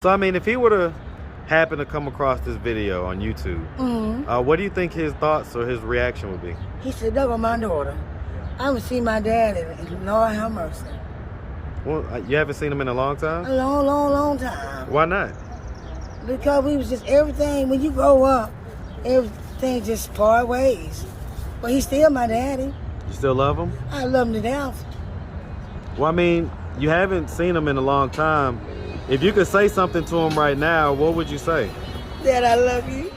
So, I mean, if he were to happen to come across this video on YouTube, what do you think his thoughts or his reaction would be? He said, "That was my daughter. I haven't seen my daddy, and Lord have mercy. Well, you haven't seen him in a long time? A long, long, long time. Why not? Because we was just everything. When you grow up, everything just part ways. But he's still my daddy. You still love him? I love him to death. Well, I mean, you haven't seen him in a long time. If you could say something to him right now, what would you say? Dad, I love you.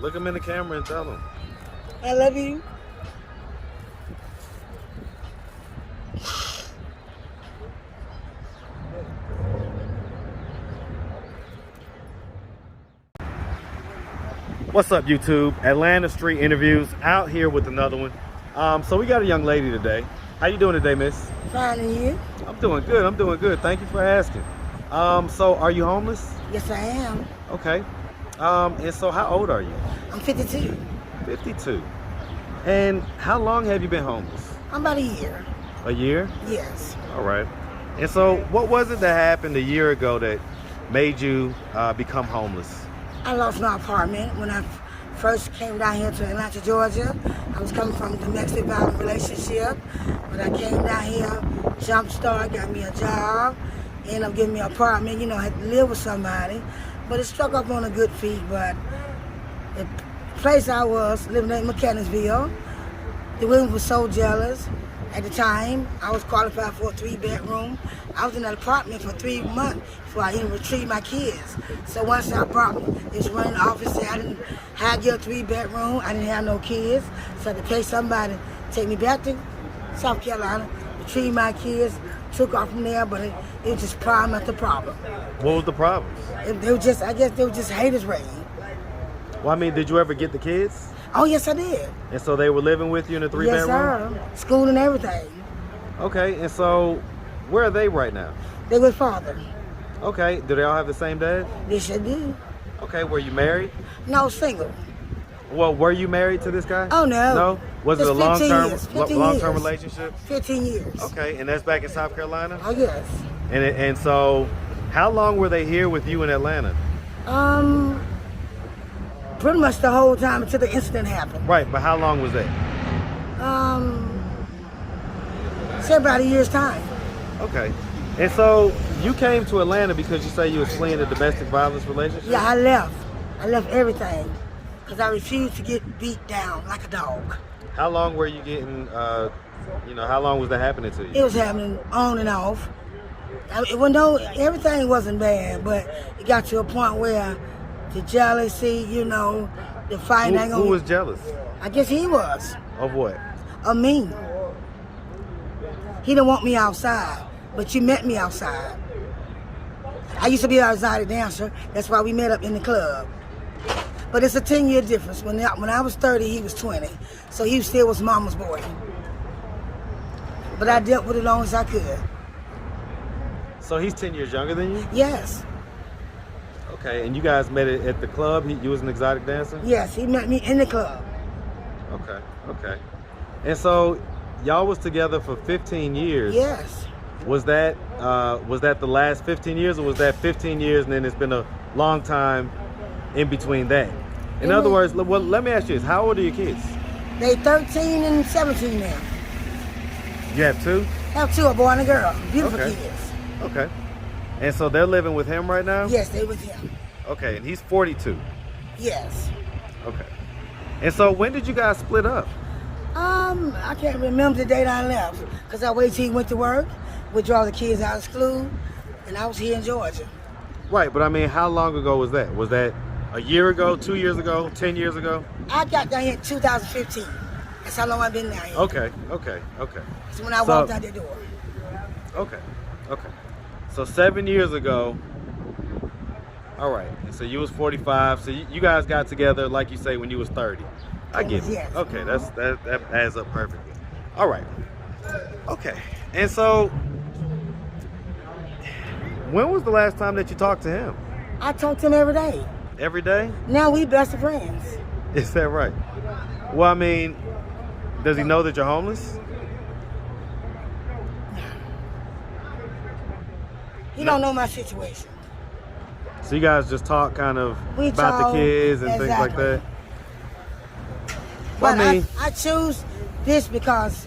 Look him in the camera and tell him. I love you. What's up, YouTube? Atlanta Street Interviews, out here with another one. So we got a young lady today. How you doing today, miss? Fine, and you? I'm doing good. Thank you for asking. So are you homeless? Yes, I am. Okay. And so how old are you? I'm 52. 52. And how long have you been homeless? I'm about a year. A year? Yes. All right. And so what was it that happened a year ago that made you become homeless? I lost my apartment when I first came down here to Atlanta, Georgia. I was coming from a domestic violence relationship. When I came down here, jump start, got me a job, ended up getting me an apartment, you know, I had to live with somebody. But it struck up on a good feet, but the place I was, living in Mechanicsville, the women were so jealous. At the time, I was qualified for a 3-bedroom. I was in that apartment for 3 months before I even retrieved my kids. So once I brought this running office, said I didn't have your 3-bedroom, I didn't have no kids, so I had to pay somebody to take me back to South Carolina, retrieve my kids, took off from there, but it was just problem after problem. What was the problem? They were just, I guess they were just haters rain. Well, I mean, did you ever get the kids? Oh, yes, I did. And so they were living with you in a 3-bedroom? Yes, sir. School and everything. Okay, and so where are they right now? They with father. Okay, do they all have the same dad? Yes, I do. Okay, were you married? No, single. Well, were you married to this guy? Oh, no. No? Was it Just a 15 long-term years, 15 years. relationship? 15 years. Okay, and that's back in South Carolina? Oh, yes. And so how long were they here with you in Atlanta? Pretty much the whole time until the incident happened. Right, but how long was that? Say about a year's time. Okay. And so you came to Atlanta because you say you was fleeing a domestic violence relationship? Yeah, I left. I left everything because I refused to get beat down like a dog. How long were you getting, how long was that happening to you? It was happening on and off. Everything wasn't bad, but it got to a point where the jealousy, the fighting. Who was jealous? I guess he was. Of what? Of me. He didn't want me outside, but you met me outside. I used to be an exotic dancer. That's why we met up in the club. But it's a 10-year difference. When I was 30, he was 20. So he still was mama's boy. But I dealt with it as long as I could. So he's 10 years younger than you? Yes. Okay, and you guys met at the club? You was an exotic dancer? Yes, he met me in the club. Okay. And so y'all was together for 15 years. Yes. Was that the last 15 years, or was that 15 years and then it's been a long time in between that? In other words, well, let me ask you this. How old are your kids? They 13 and 17 now. You have two? I have two, a boy and a girl. Beautiful kids. Okay. And so they're living with him right now? Yes, they with him. Okay, and he's 42? Yes. Okay. And so when did you guys split up? I can't remember the date I left because I waited till he went to work, withdraw the kids out of school, and I was here in Georgia. Right, but I mean, how long ago was that? Was that a year ago, 2 years ago, 10 years ago? I got down here in 2015. That's how long I've been down here. Okay. That's when I walked out the door. Okay. So 7 years ago, all right, so you was 45, so you guys got together, like you say, when you was 30. I get it. Yes. Okay, that adds up perfectly. All right. Okay, and so when was the last time that you talked to him? I talk to him every day. Every day? Now we best friends. Is that right? Well, I mean, does he know that you're homeless? He don't know my situation. So you guys just talk kind of We about talk, the kids and things like exactly. that? But I mean, I choose this because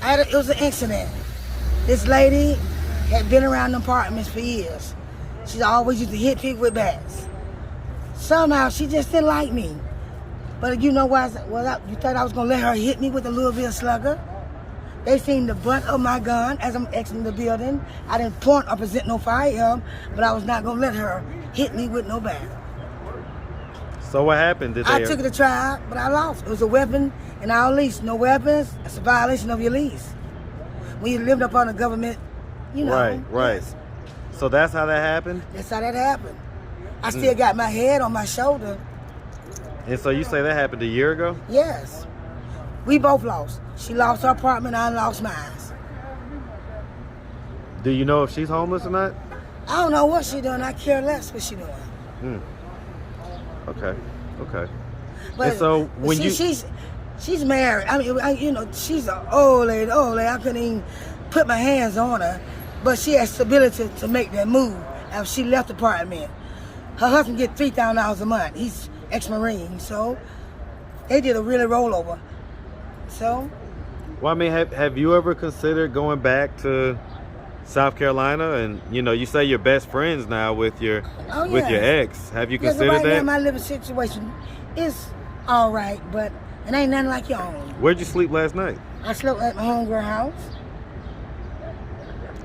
it was an incident. This lady had been around the apartments for years. She always used to hit people with bats. Somehow she just didn't like me. But you know why? You thought I was gonna let her hit me with a Louisville slugger? They seen the butt of my gun as I'm exiting the building. I didn't point or present no firearm, but I was not gonna let her hit me with no bat. so what happened? I took it to trial, but I lost. It was a weapon in our lease. No weapons, it's a violation of your lease. When you lived up on the government, you know. Right. Yes, So that's how that happened? that's how that happened. I still got my head on my shoulder. And so you say that happened a year ago? Yes. We both lost. She lost her apartment, I lost mine. Do you know if she's homeless or not? I don't know what she doing. I care less what she doing. Okay. But And so when she's married. I mean, she's an old lady. I couldn't even put my hands on her. But she has stability to make that move after she left the apartment. Her husband get $3,000 a month. He's ex-Marine, so they did a really rollover. So. Well, I mean, have you ever considered going back to South Carolina? And you say you're best friends now with your ex. Have you considered right that? Now my living situation is all right, but it ain't nothing like your own. Where'd you sleep last night? I slept at my homegirl house.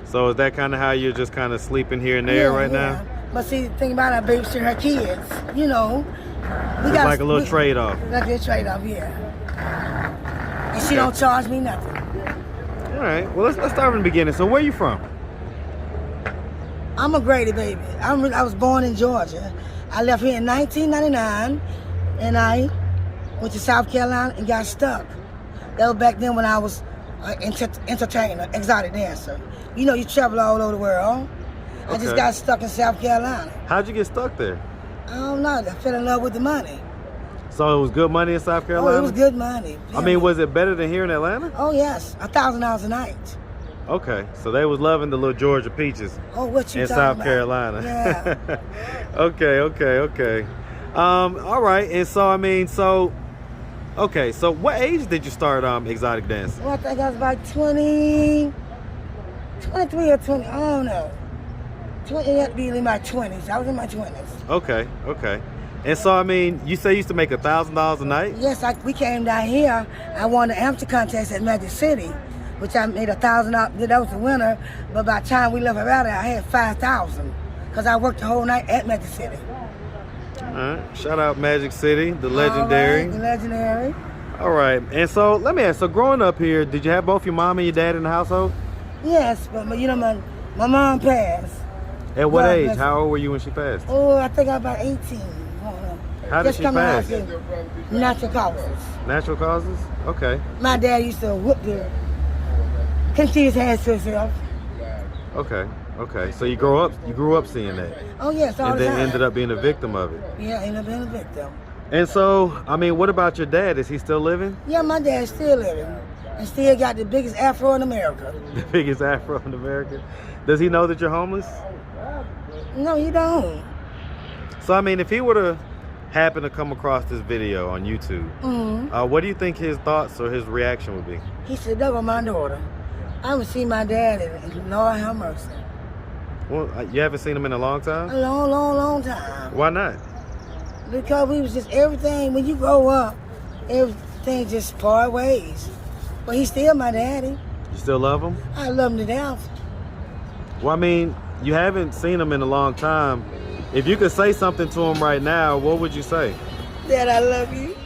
So is that kind of how you're just kind of sleeping here and there right now? But see, the thing about it, I babysit her kids. We It's got like a little trade-off. Like a trade-off, yeah. And she don't charge me nothing. All right. Well, let's start from the beginning. So where you from? I'm a Grady baby. I was born in Georgia. I left here in 1999, and I went to South Carolina and got stuck. That was back then when I was an entertainer, exotic dancer. You travel all over the world. I just got stuck in South Carolina. How'd you get stuck there? I don't know. I fell in love with the money. So it was good money in South Carolina? Oh, it was good money. I mean, was it better than here in Atlanta? Oh, yes. $1,000 a night. Okay, so they was loving the little Georgia peaches. Oh, what you in talking South about? Carolina. Yeah. Okay. All right, and so so what age did you start exotic dancing? Well, I think I was about 23 or 20. I don't know. 20, it had to be in my 20s. I was in my 20s. Okay. And so you say you used to make $1,000 a night? Yes, we came down here. I won the amateur contest at Magic City, which I made $1,000. That was the winner. But by the time we left Atlanta, I had $5,000 because I worked the whole night at Magic City. All right. Shout out Magic City, the legendary. All right, the legendary. All right. And so let me ask. So growing up here, did you have both your mom and your dad in the household? Yes, but my mom passed. At what God age? bless her. How old were you when she passed? Oh, I think I was about 18. How did she pass? Natural causes. Natural causes? Okay. My dad used to whoop the. Couldn't see his hands to himself. Okay. So you grew up seeing that. Oh yes, all and the then time. ended up being a victim of it. Yeah, ended up being a victim. And so, what about your dad? Is he still living? Yeah, my dad's still living. And still got the biggest afro in America. The biggest afro in America? Does he know that you're homeless? No, he don't. So if he were to happen to come across this video on YouTube, what do you think his thoughts or his reaction would be? He said, that was my daughter. I haven't seen my dad in Lord have mercy. Well, you haven't seen him in a long time? A long time. Why not? Because we was just everything. When you grow up, everything just part ways. But he's still my daddy. You still love him? I love him to death. Well, you haven't seen him in a long time. If you could say something to him right now, what would you say? Dad, I love you.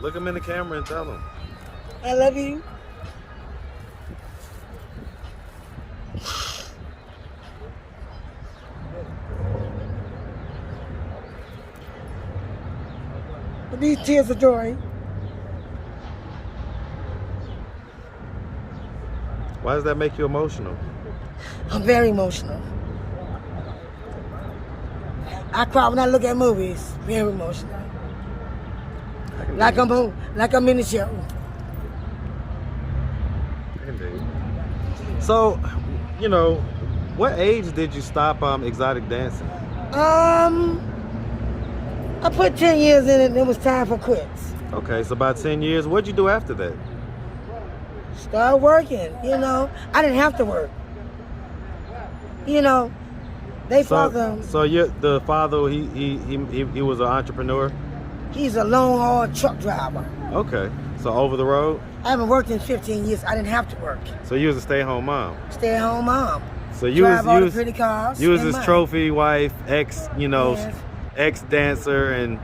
Look him in the camera and tell him. I love you. But these tears are joy. Why does that make you emotional? I'm very emotional. I cry when I look at movies. Very emotional. Like I'm in the show. Indeed. So, you know, what age did you stop exotic dancing? I put 10 years in it and it was time for quits. Okay, so about 10 years. What'd you do after that? Start working, you know. I didn't have to work. You know, they father. So the father, he was an entrepreneur? He's a long haul truck driver. Okay, so over the road? I haven't worked in 15 years. I didn't have to work. So you was a stay-at-home mom? Stay-at-home mom. So you Drive all the was pretty cars. You was his money. trophy wife, ex, you know, Yes. ex-dancer, and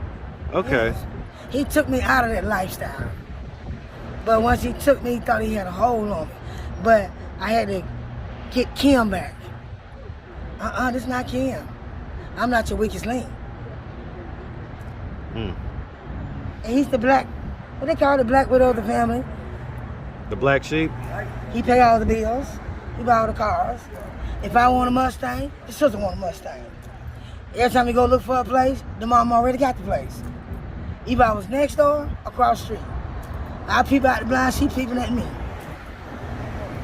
okay. Yes. He took me out of that lifestyle. But once he took me, he thought he had a hold on me. But I had to get Kim back. This not Kim. I'm not your weakest link. Mm. And he's the black, what they call the black widow of the family. The black sheep? He pay all the bills. He buy all the cars. If I want a Mustang, his sister want a Mustang. Every time we go look for a place, the mom already got the place. Either I was next door, across the street. I peep out the blind, she peeping at me.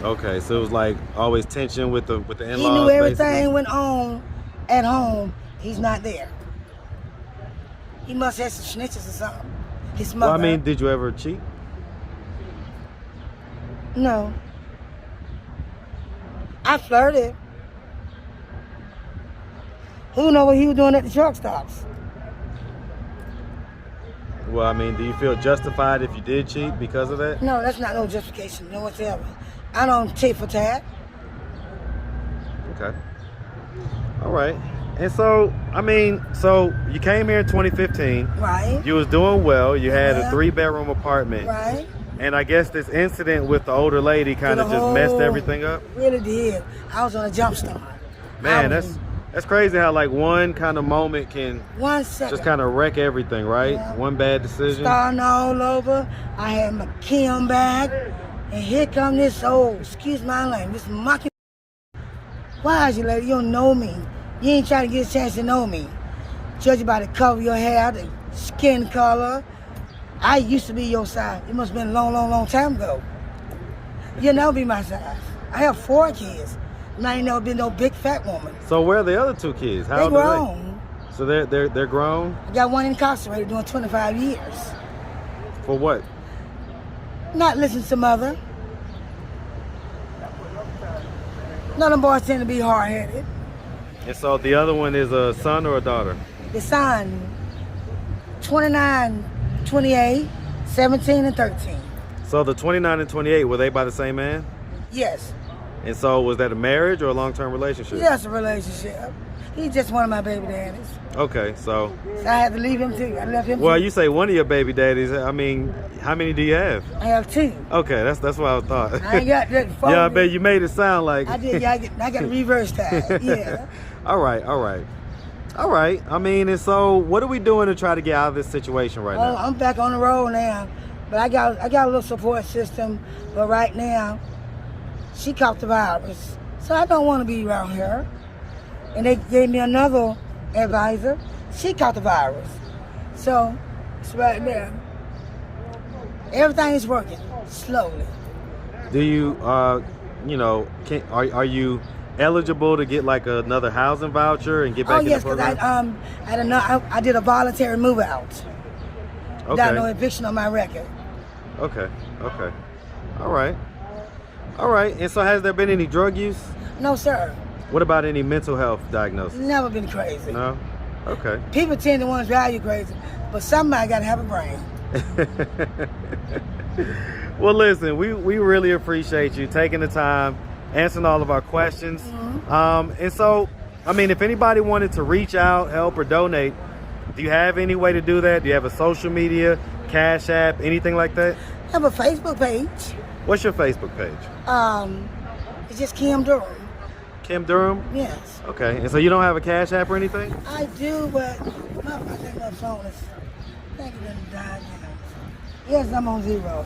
Okay, so it was like always tension with the in-laws. He knew everything basically. went on at home. He's not there. He must have some snitches or something. His mother. Well, I mean, did you ever cheat? No. I flirted. Who know what he was doing at the truck stops? Well, I mean, do you feel justified if you did cheat because of that? No, that's not no justification, no whatever. I don't tit for tat. Okay. All right. And so, I mean, so you came here in 2015. Right. You was doing well. You had a Yeah. 3-bedroom apartment. Right. And I guess this incident with the older lady kind of just messed everything up. Really did. I was on a jump start. Man, that's crazy how like one kind of moment can 1 second. just kind of wreck everything, right? Yeah. One bad decision. Starting all over. I had my Kim back. And here come this old, excuse my language, this monkey. Why is you lady? You don't know me. You ain't trying to get a chance to know me. Judge by the color of your hair, the skin color. I used to be your size. It must have been a long, long, long time ago. You'll never be my size. I have 4 kids. And I ain't never been no big fat woman. So where are the other 2 kids? How They old are grown. they? So they're grown? I got one incarcerated doing 25 years. For what? Not listening to mother. None of them boys tend to be hard-headed. And so the other one is a son or a daughter? The son, 29, 28, 17, and 13. So the 29 and 28, were they by the same man? Yes. And so was that a marriage or a long-term relationship? Just a relationship. He's just one of my baby daddies. Okay, so So I had to leave him too. I left him well, too. you say one of your baby daddies. I mean, how many do you have? I have 2. Okay, that's what I thought. I ain't got that phone. Yeah, I bet you made it sound like. I did. Yeah, I got reverse time. Yeah. All right. I mean, and so what are we doing to try to get out of this situation right Oh, now? I'm back on the road now. But I got a little support system. But right now, she caught the virus. So I don't want to be around her. And they gave me another advisor. She caught the virus. So it's right there. Everything is working slowly. Do you, you know, are you eligible to get like another housing voucher and get back Oh in yes, the because program? I did a voluntary move out. Without no Okay. eviction on my record. Okay. All right. And so has there been any drug use? No sir. What about any mental health diagnosis? Never been crazy. No? Okay. People tend to want to drive you crazy, but somebody got to have a brain. Well, listen, we really appreciate you taking the time, answering all of our questions. And so, I mean, if anybody wanted to reach out, help, or donate, do you have any way to do that? Do you have a social media, Cash App, anything like that? I have a Facebook page. What's your Facebook page? It's just Kim Durham. Kim Durham? Yes. Okay. And so you don't have a Cash App or anything? I do, but I think my phone is. I think it done died now. Yes, I'm on 0.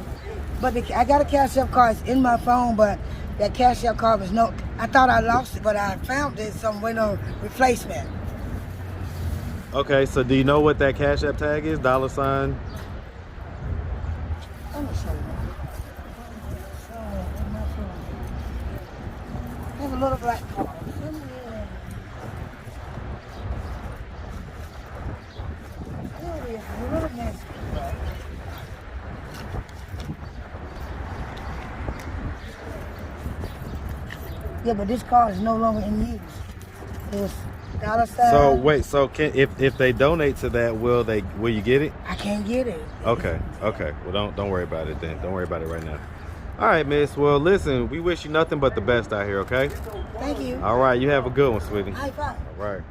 But I got a Cash App card. It's in my phone, but that Cash App card was no. I thought I lost it, but I found it. So I'm waiting on replacement. Okay. So do you know what that Cash App tag is? $? I'm gonna show you. So, on my phone. I have a little black car. It is a little messy. Yeah, but this car is no longer in use. It's dollar sign. So wait, so can if they donate to that, will you get it? I can't get it. Okay. Well, don't worry about it then. Don't worry about it right now. All right, miss. Well, listen, we wish you nothing but the best out here, okay? Thank you. All right, you have a good one, sweetie. High five. All right.